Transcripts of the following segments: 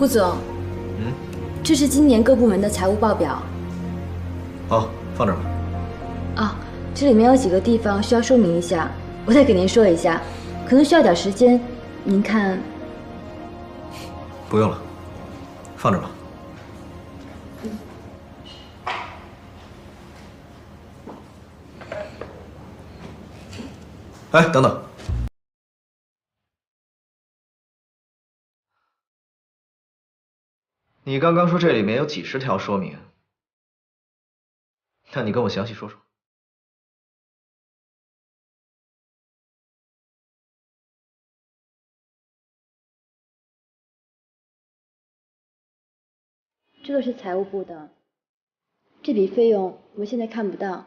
顾总，这是今年各部门的财务报表。好，放这儿吧。啊，这里面有几个地方需要说明一下，我再给您说一下，可能需要点时间，您看。不用了，放这儿吧。哎，等等。你刚刚说这里面有几十条说明，那你跟我详细说说。这个是财务部的，这笔费用我们现在看不到。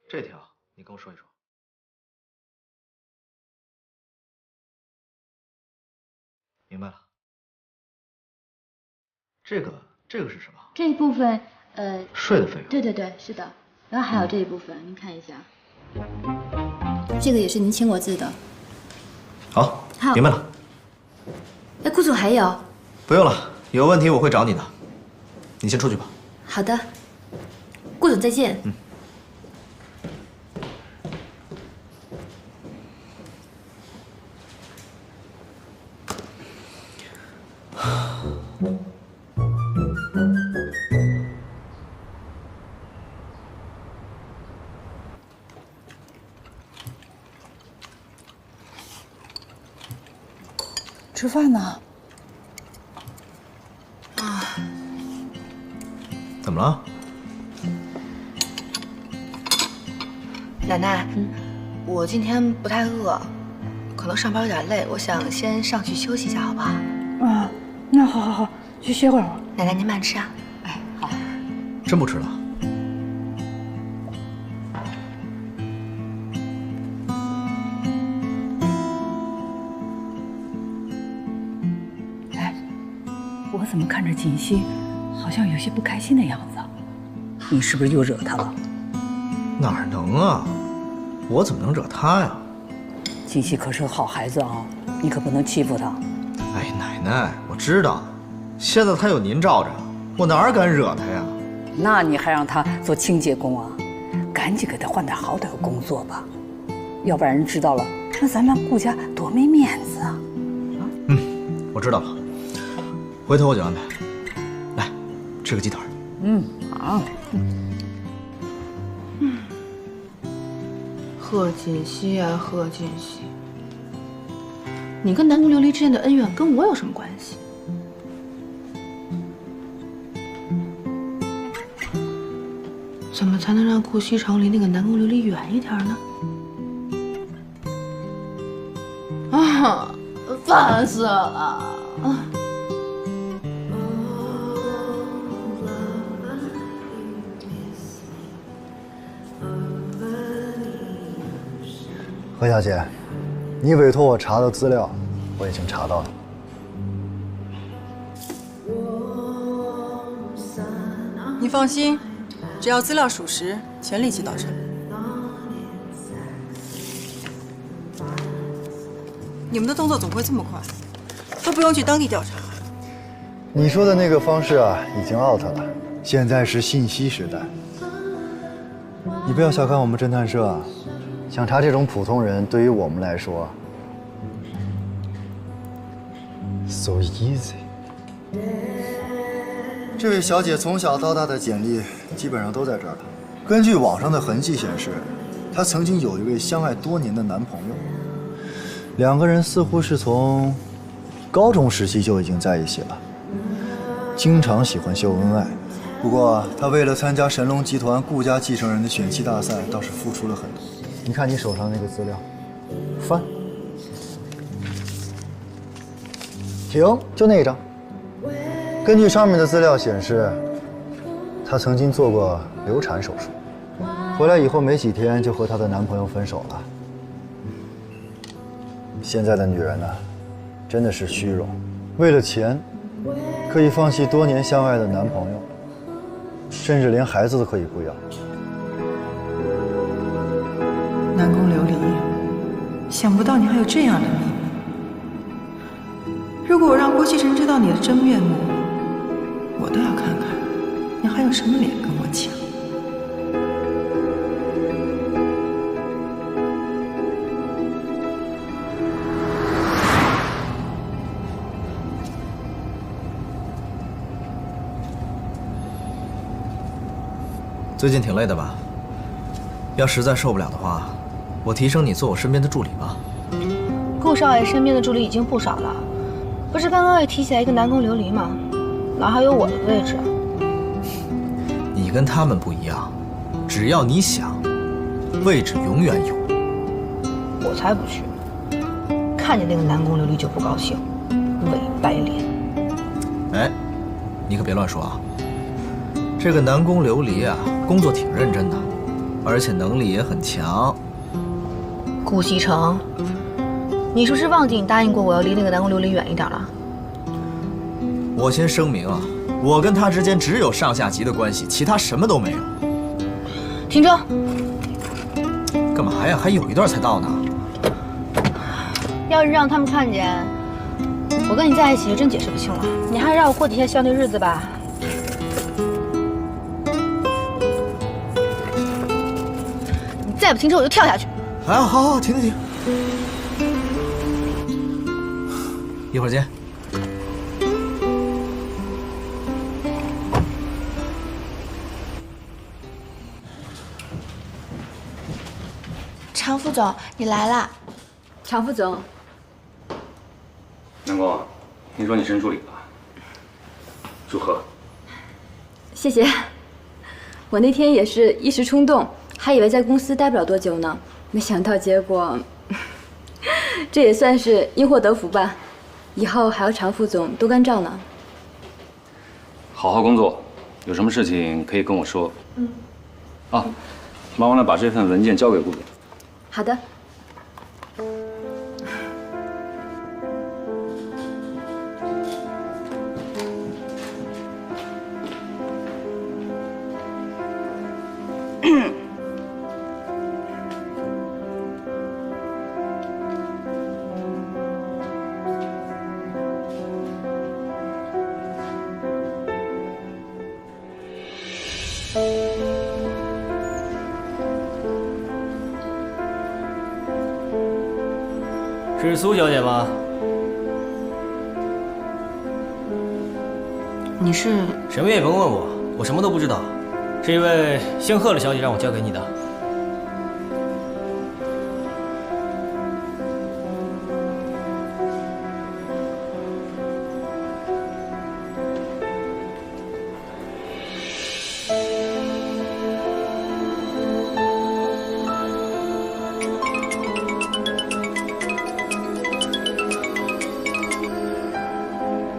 这条你跟我说一说。明白了。这个是什么？这一部分，税的费用。对对对，是的。然后还有这一部分，您看一下。这个也是您签过字的。好，明白了。哎，顾总还有？不用了，有问题我会找你的。你先出去吧。好的，顾总再见。吃饭呢？怎么了？奶奶，我今天不太饿，可能上班有点累，我想先上去休息一下，好不好？啊，那好好好，去歇会儿。奶奶您慢吃啊。哎，好。真不吃了？哎，我怎么看着锦溪好像有些不开心的样子？你是不是又惹她了？哪能啊？我怎么能惹她呀？锦溪可是个好孩子啊，你可不能欺负她。哎，奶奶，我知道，现在她有您罩着，我哪敢惹她呀？那你还让她做清洁工啊？赶紧给她换点好点的工作吧，要不然人知道了，那咱们顾家多没面子啊！我知道了，回头我就安排。来，吃个鸡腿。好。贺锦溪呀，贺锦溪，你跟南宫琉璃之间的恩怨跟我有什么关系？怎么才能让顾西城离那个南宫琉璃远一点呢？啊，烦死了！何小姐，你委托我查的资料，我已经查到了。你放心，只要资料属实，钱立即到账。你们的动作怎么会这么快？都不用去当地调查。你说的那个方式啊，已经 out 了，现在是信息时代。你不要小看我们侦探社啊，想查这种普通人，对于我们来说 ，so easy。这位小姐从小到大的简历基本上都在这儿了。根据网上的痕迹显示，她曾经有一位相爱多年的男朋友，两个人似乎是从高中时期就已经在一起了，经常喜欢秀恩爱。不过，她为了参加神龙集团顾家继承人的选妻大赛，倒是付出了很多。你看你手上那个资料，翻，停，就那一张。根据上面的资料显示，她曾经做过流产手术，回来以后没几天就和她的男朋友分手了。现在的女人呢，真的是虚荣，为了钱，可以放弃多年相爱的男朋友，甚至连孩子都可以不要。南宫琉璃，想不到你还有这样的秘密。如果我让郭西城知道你的真面目，我都要看看你还有什么脸跟我抢。最近挺累的吧？要实在受不了的话，我提升你做我身边的助理吧。顾少爷身边的助理已经不少了，不是刚刚也提起来一个南宫琉璃吗？哪还有我的位置？你跟他们不一样，只要你想，位置永远有。我才不去！看见那个南宫琉璃就不高兴，伪白脸。哎，你可别乱说啊！这个南宫琉璃啊，工作挺认真的，而且能力也很强。顾西城，你是不是忘记你答应过我要离那个南宫琉璃远一点了？我先声明啊，我跟他之间只有上下级的关系，其他什么都没有。停车！干嘛呀？还有一段才到呢。要是让他们看见我跟你在一起，就真解释不清了。你还让我过几天孝内日子吧？你再不停车，我就跳下去。哎，好，停。一会儿见。常副总，你来啦！常副总，南宫，听说你升助理了，祝贺！谢谢。我那天也是一时冲动，还以为在公司待不了多久呢，没想到结果，这也算是因祸得福吧。以后还要常副总多关照呢。好好工作，有什么事情可以跟我说。啊，忙完了把这份文件交给顾总。好的。是苏小姐吗？你是？什么也甭问我，我什么都不知道。是一位姓贺的小姐让我交给你的。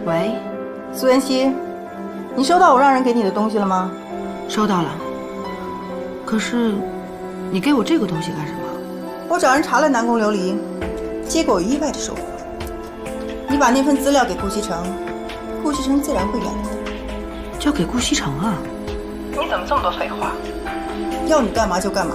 喂，苏妍希，你收到我让人给你的东西了吗？收到了。可是，你给我这个东西干什么？我找人查了南宫琉璃，结果意外的收获。你把那份资料给顾西城，顾西城自然会原谅你。交给顾西城啊？你怎么这么多废话？要你干嘛就干嘛。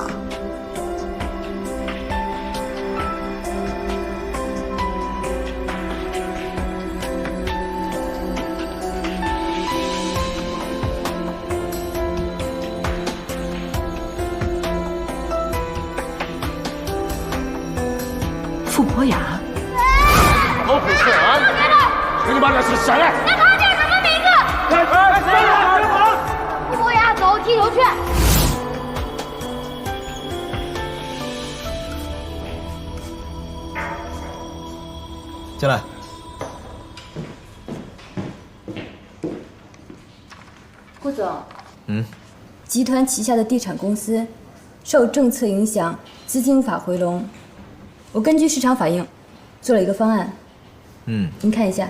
傅博雅，老虎翠安，你妈的是谁？那他叫什么名字？傅博雅，走，踢球去。进来。顾总，嗯，集团旗下的地产公司受政策影响，资金无法回笼。我根据市场反应，做了一个方案。您看一下。